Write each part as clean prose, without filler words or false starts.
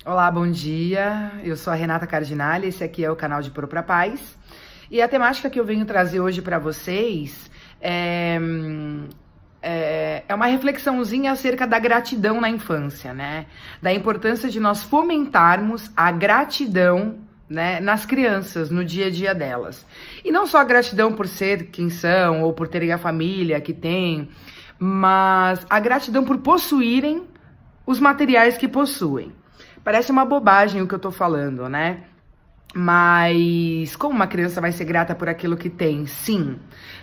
Olá, bom dia. Eu sou a Renata Cardinale, esse aqui é o canal de Pro pra Paz. E a temática que eu venho trazer hoje para vocês é uma reflexãozinha acerca da gratidão na infância, né? Da importância de nós fomentarmos a gratidão, né, nas crianças, no dia a dia delas. E não só a gratidão por ser quem são ou por terem a família que têm, mas a gratidão por possuírem os materiais que possuem. Parece uma bobagem o que eu tô falando, né? Mas como uma criança vai ser grata por aquilo que tem? Sim,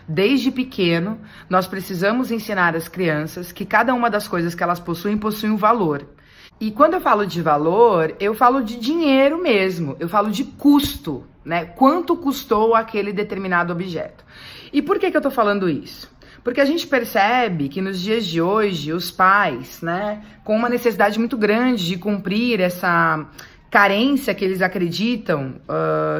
desde pequeno nós precisamos ensinar as crianças que cada uma das coisas que elas possuem possui um valor. E quando eu falo de valor, eu falo de dinheiro mesmo, eu falo de custo, né? Quanto custou aquele determinado objeto. E por que eu tô falando isso? Porque a gente percebe que nos dias de hoje, os pais, né, com uma necessidade muito grande de cumprir essa carência que eles acreditam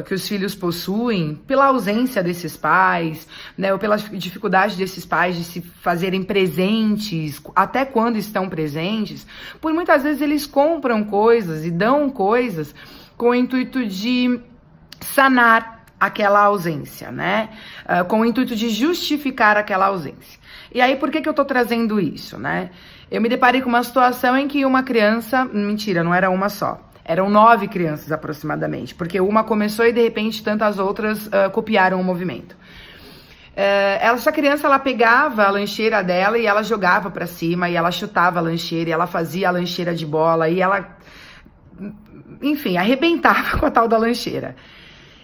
que os filhos possuem, pela ausência desses pais, né, ou pela dificuldade desses pais de se fazerem presentes, até quando estão presentes, por muitas vezes eles compram coisas e dão coisas com o intuito de sanar aquela ausência, né? Com o intuito de justificar aquela ausência. E aí, por que eu tô trazendo isso, né? Eu me deparei com uma situação em que uma criança... Mentira, não era uma só. Eram 9 crianças aproximadamente, porque uma começou e de repente tantas outras copiaram o movimento. Essa criança, ela pegava a lancheira dela e ela jogava pra cima, e ela chutava a lancheira, e ela fazia a lancheira de bola, e ela... Enfim, arrebentava com a tal da lancheira.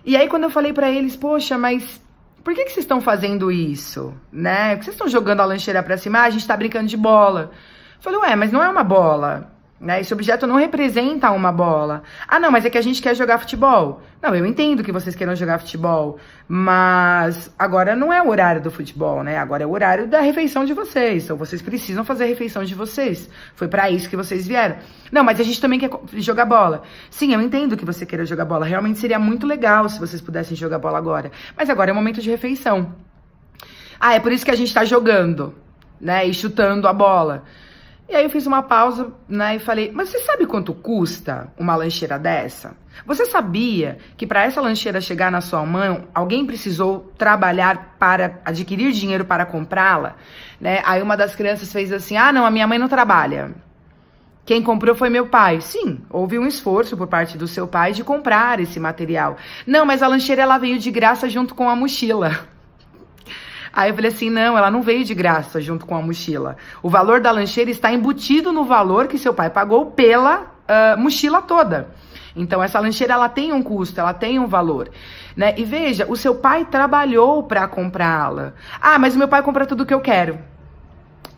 E aí quando eu falei pra eles, poxa, mas por que vocês estão fazendo isso, né? Por que vocês estão jogando a lancheira pra cima? Ah, a gente tá brincando de bola. Eu falei, ué, mas não é uma bola, né? Esse objeto não representa uma bola. Ah, não, mas é que a gente quer jogar futebol. Não, eu entendo que vocês queiram jogar futebol, mas agora não é o horário do futebol, né? Agora é o horário da refeição de vocês. Então vocês precisam fazer a refeição de vocês. Foi pra isso que vocês vieram. Não, mas a gente também quer jogar bola. Sim, eu entendo que você queira jogar bola. Realmente seria muito legal se vocês pudessem jogar bola agora. Mas agora é o momento de refeição. Ah, é por isso que a gente tá jogando, né? E chutando a bola. E aí eu fiz uma pausa, né, e falei, mas você sabe quanto custa uma lancheira dessa? Você sabia que para essa lancheira chegar na sua mão, alguém precisou trabalhar para adquirir dinheiro para comprá-la? Né? Aí uma das crianças fez assim, ah, não, a minha mãe não trabalha. Quem comprou foi meu pai. Sim, houve um esforço por parte do seu pai de comprar esse material. Não, mas a lancheira ela veio de graça junto com a mochila. Aí eu falei assim, não, ela não veio de graça junto com a mochila. O valor da lancheira está embutido no valor que seu pai pagou pela mochila toda. Então essa lancheira ela tem um custo, ela tem um valor, né? E veja, o seu pai trabalhou para comprá-la. Ah, mas o meu pai compra tudo que eu quero.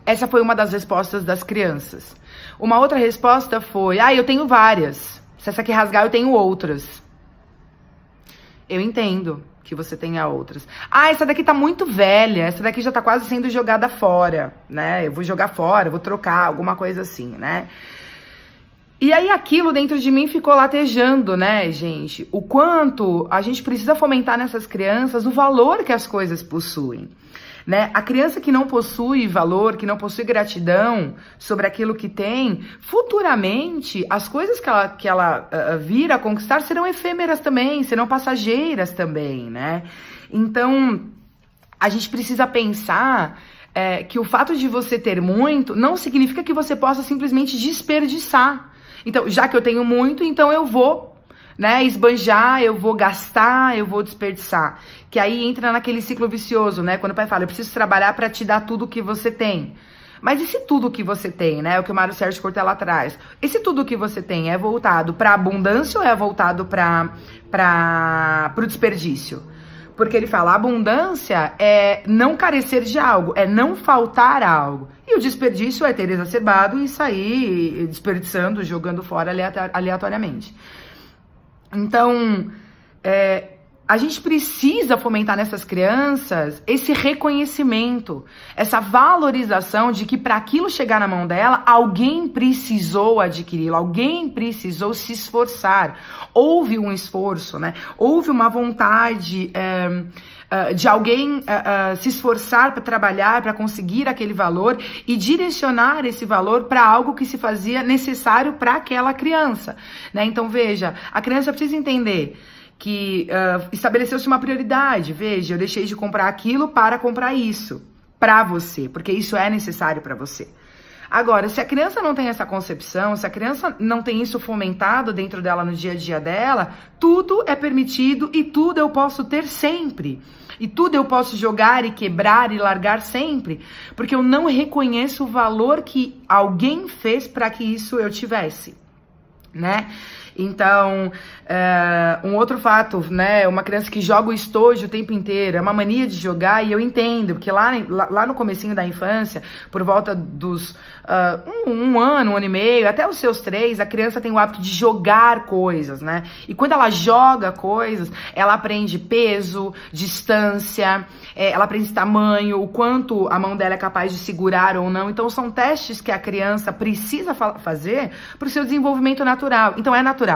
Essa foi uma das respostas das crianças. Uma outra resposta foi, ah, eu tenho várias. Se essa aqui rasgar, eu tenho outras. Eu entendo que você tenha outras. Ah, essa daqui tá muito velha, essa daqui já tá quase sendo jogada fora, né? Eu vou jogar fora, vou trocar, alguma coisa assim, né? E aí aquilo dentro de mim ficou latejando, né, gente? O quanto a gente precisa fomentar nessas crianças o valor que as coisas possuem. Né? A criança que não possui valor, que não possui gratidão sobre aquilo que tem, futuramente as coisas que ela vir a conquistar serão efêmeras também, serão passageiras também, né? Então, a gente precisa pensar que o fato de você ter muito não significa que você possa simplesmente desperdiçar. Então, já que eu tenho muito, então eu vou, né, esbanjar, eu vou gastar, eu vou desperdiçar. Que aí entra naquele ciclo vicioso, né? Quando o pai fala, eu preciso trabalhar para te dar tudo que você tem. Mas e se tudo que você tem, né? É o que o Mário Sérgio Cortella traz. E se tudo que você tem é voltado para abundância ou é voltado para o desperdício? Porque ele fala, abundância é não carecer de algo, é não faltar algo. E o desperdício é ter exacerbado e sair desperdiçando, jogando fora aleatoriamente. Então, a gente precisa fomentar nessas crianças esse reconhecimento, essa valorização de que para aquilo chegar na mão dela, alguém precisou adquiri-lo, alguém precisou se esforçar. Houve um esforço, né? Houve uma vontade de alguém se esforçar para trabalhar, para conseguir aquele valor e direcionar esse valor para algo que se fazia necessário para aquela criança, né? Então, veja, a criança precisa entender que estabeleceu-se uma prioridade. Veja, eu deixei de comprar aquilo para comprar isso para você, porque isso é necessário para você. Agora, se a criança não tem essa concepção, se a criança não tem isso fomentado dentro dela no dia a dia dela, tudo é permitido e tudo eu posso ter sempre. E tudo eu posso jogar e quebrar e largar sempre, porque eu não reconheço o valor que alguém fez para que isso eu tivesse, né? Então, um outro fato, né? Uma criança que joga o estojo o tempo inteiro, é uma mania de jogar, e eu entendo, porque lá no comecinho da infância, por volta dos um ano e meio, até os seus 3, a criança tem o hábito de jogar coisas, né? E quando ela joga coisas, ela aprende peso, distância, ela aprende tamanho, o quanto a mão dela é capaz de segurar ou não. Então, são testes que a criança precisa fazer para o seu desenvolvimento natural. Então, é natural.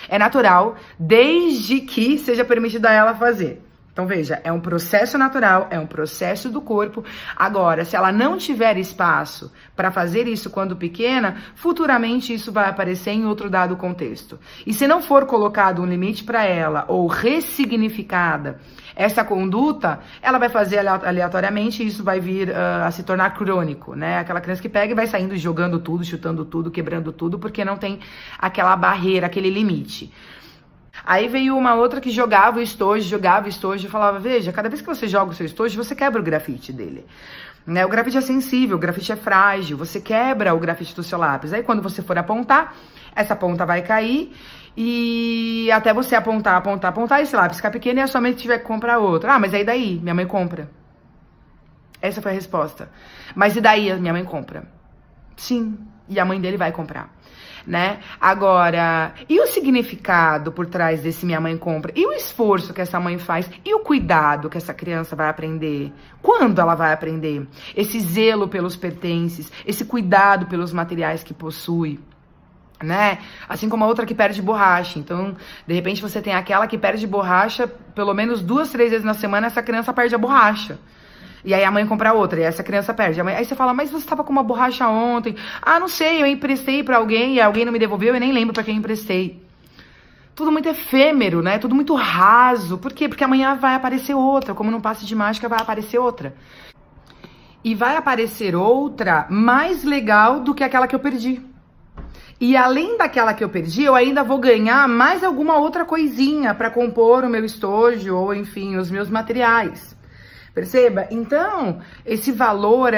É natural desde que seja permitido a ela fazer. Então, veja, é um processo natural, é um processo do corpo. Agora, se ela não tiver espaço para fazer isso quando pequena, futuramente isso vai aparecer em outro dado contexto. E se não for colocado um limite para ela ou ressignificada essa conduta, ela vai fazer aleatoriamente e isso vai vir a se tornar crônico, né? Aquela criança que pega e vai saindo jogando tudo, chutando tudo, quebrando tudo, porque não tem aquela barreira, aquele limite. Aí veio uma outra que jogava o estojo e falava, veja, cada vez que você joga o seu estojo, você quebra o grafite dele. Né? O grafite é sensível, o grafite é frágil, você quebra o grafite do seu lápis. Aí quando você for apontar, essa ponta vai cair e até você apontar, esse lápis ficar pequeno e a sua mãe tiver que comprar outro. Ah, mas aí daí? Minha mãe compra. Essa foi a resposta. Mas e daí? Minha mãe compra. Sim, e a mãe dele vai comprar. Né? Agora, e o significado por trás desse minha mãe compra? E o esforço que essa mãe faz? E o cuidado que essa criança vai aprender? Quando ela vai aprender? Esse zelo pelos pertences, esse cuidado pelos materiais que possui, né? Assim como a outra que perde borracha. Então, de repente você tem aquela que perde borracha pelo menos 2, 3 vezes na semana, essa criança perde a borracha. E aí a mãe compra outra, e essa criança perde. Aí você fala, mas você estava com uma borracha ontem. Ah, não sei, eu emprestei pra alguém e alguém não me devolveu, eu nem lembro pra quem emprestei. Tudo muito efêmero, né? Tudo muito raso. Por quê? Porque amanhã vai aparecer outra. Como num passe de mágica, vai aparecer outra. E vai aparecer outra mais legal do que aquela que eu perdi. E além daquela que eu perdi, eu ainda vou ganhar mais alguma outra coisinha pra compor o meu estojo ou, enfim, os meus materiais. Perceba? Então, esse valor,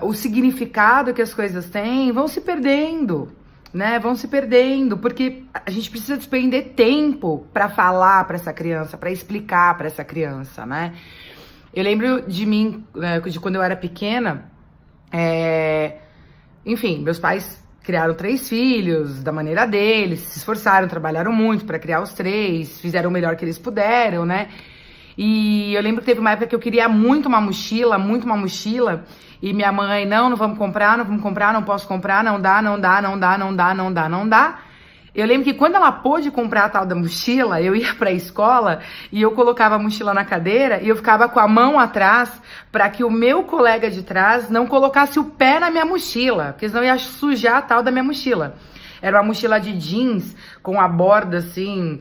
o significado que as coisas têm vão se perdendo, né? Vão se perdendo, porque a gente precisa despender tempo para falar para essa criança, para explicar para essa criança, né? Eu lembro de mim, de quando eu era pequena, enfim, meus pais criaram 3 filhos da maneira deles, se esforçaram, trabalharam muito para criar os 3, fizeram o melhor que eles puderam, né? E eu lembro que teve uma época que eu queria muito uma mochila, e minha mãe, não vamos comprar, não posso comprar, não dá. Eu lembro que quando ela pôde comprar a tal da mochila, eu ia pra escola e eu colocava a mochila na cadeira e eu ficava com a mão atrás para que o meu colega de trás não colocasse o pé na minha mochila, porque senão ia sujar a tal da minha mochila. Era uma mochila de jeans, com a borda, assim,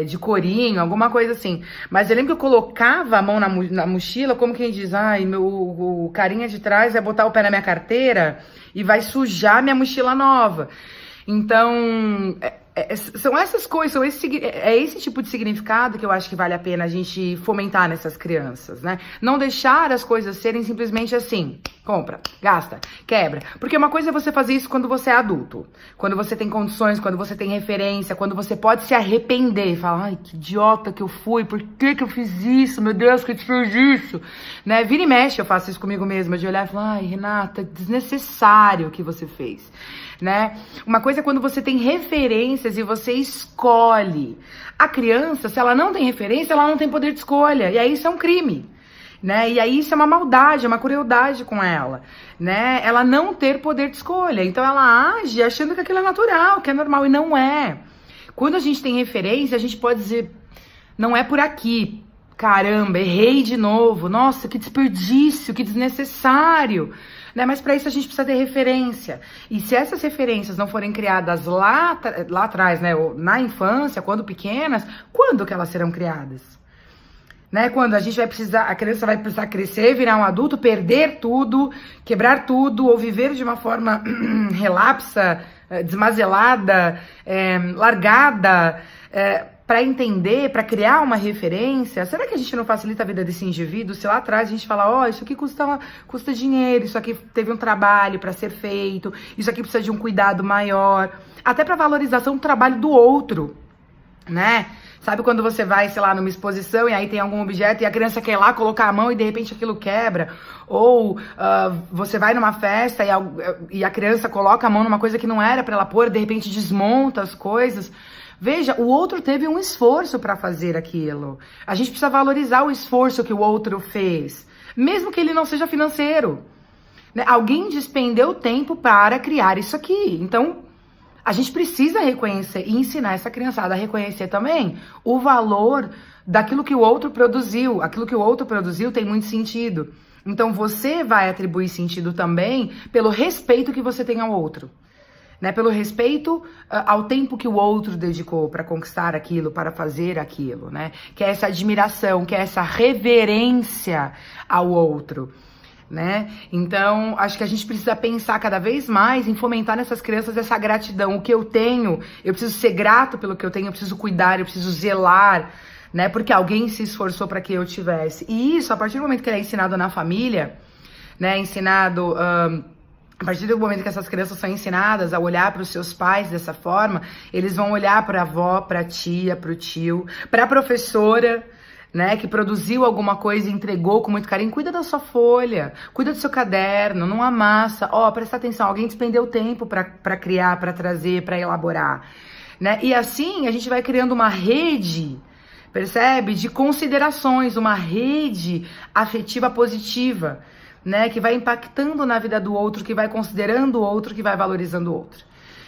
de corinho, alguma coisa assim. Mas eu lembro que eu colocava a mão na mochila, como quem diz, o carinha de trás vai botar o pé na minha carteira e vai sujar minha mochila nova. Então, são essas coisas, esse tipo de significado que eu acho que vale a pena a gente fomentar nessas crianças, né? Não deixar as coisas serem simplesmente assim, compra, gasta, quebra. Porque uma coisa é você fazer isso quando você é adulto, quando você tem condições, quando você tem referência, quando você pode se arrepender e falar, ai, que idiota que eu fui, por que eu fiz isso, meu Deus, que desperdício, né? Vira e mexe, eu faço isso comigo mesma, de olhar e falar, ai, Renata, desnecessário o que você fez. Né? Uma coisa é quando você tem referências e você escolhe. A criança, se ela não tem referência, ela não tem poder de escolha. E aí isso é um crime. Né? E aí isso é uma maldade, é uma crueldade com ela. Né? Ela não ter poder de escolha. Então ela age achando que aquilo é natural, que é normal. E não é. Quando a gente tem referência, a gente pode dizer, não é por aqui. caramba, errei de novo, nossa, que desperdício, que desnecessário. Né? Mas para isso a gente precisa ter referência. E se essas referências não forem criadas lá atrás, né, ou na infância, quando pequenas, quando que elas serão criadas? Né? Quando a gente vai precisar, a criança vai precisar crescer, virar um adulto, perder tudo, quebrar tudo, ou viver de uma forma relapsa, desmazelada, largada, para entender, para criar uma referência. Será que a gente não facilita a vida desse indivíduo se lá atrás a gente fala, ó, isso aqui custa dinheiro, isso aqui teve um trabalho para ser feito, isso aqui precisa de um cuidado maior, até para valorização do trabalho do outro, né? Sabe quando você vai, sei lá, numa exposição e aí tem algum objeto e a criança quer ir lá colocar a mão e de repente aquilo quebra? Ou você vai numa festa e a criança coloca a mão numa coisa que não era para ela pôr, de repente desmonta as coisas. Veja, o outro teve um esforço para fazer aquilo. A gente precisa valorizar o esforço que o outro fez, mesmo que ele não seja financeiro. Né? Alguém despendeu tempo para criar isso aqui. Então, a gente precisa reconhecer e ensinar essa criançada a reconhecer também o valor daquilo que o outro produziu. Aquilo que o outro produziu tem muito sentido. Então, você vai atribuir sentido também pelo respeito que você tem ao outro. Né, pelo respeito ao tempo que o outro dedicou para conquistar aquilo, para fazer aquilo, né? Que é essa admiração, que é essa reverência ao outro, né? Então, acho que a gente precisa pensar cada vez mais em fomentar nessas crianças essa gratidão. O que eu tenho, eu preciso ser grato pelo que eu tenho, eu preciso cuidar, eu preciso zelar, né? Porque alguém se esforçou para que eu tivesse. E isso, a partir do momento que ele é ensinado na família, né? Ensinado... A partir do momento que essas crianças são ensinadas a olhar para os seus pais dessa forma, eles vão olhar para a avó, para a tia, para o tio, para a professora, né, que produziu alguma coisa e entregou com muito carinho. Cuida da sua folha, cuida do seu caderno, não amassa. Presta atenção, alguém despendeu tempo para criar, para trazer, para elaborar. Né? E assim a gente vai criando uma rede, percebe? De considerações, uma rede afetiva positiva. Né, que vai impactando na vida do outro, que vai considerando o outro, que vai valorizando o outro.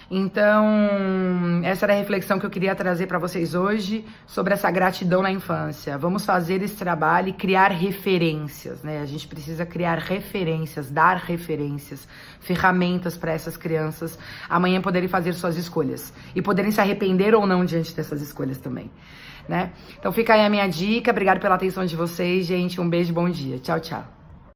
Então, essa era a reflexão que eu queria trazer para vocês hoje sobre essa gratidão na infância. Vamos fazer esse trabalho e criar referências, né? A gente precisa criar referências, dar referências, ferramentas para essas crianças amanhã poderem fazer suas escolhas e poderem se arrepender ou não diante dessas escolhas também, né? Então fica aí a minha dica. Obrigada pela atenção de vocês, gente. Um beijo, bom dia. Tchau, tchau.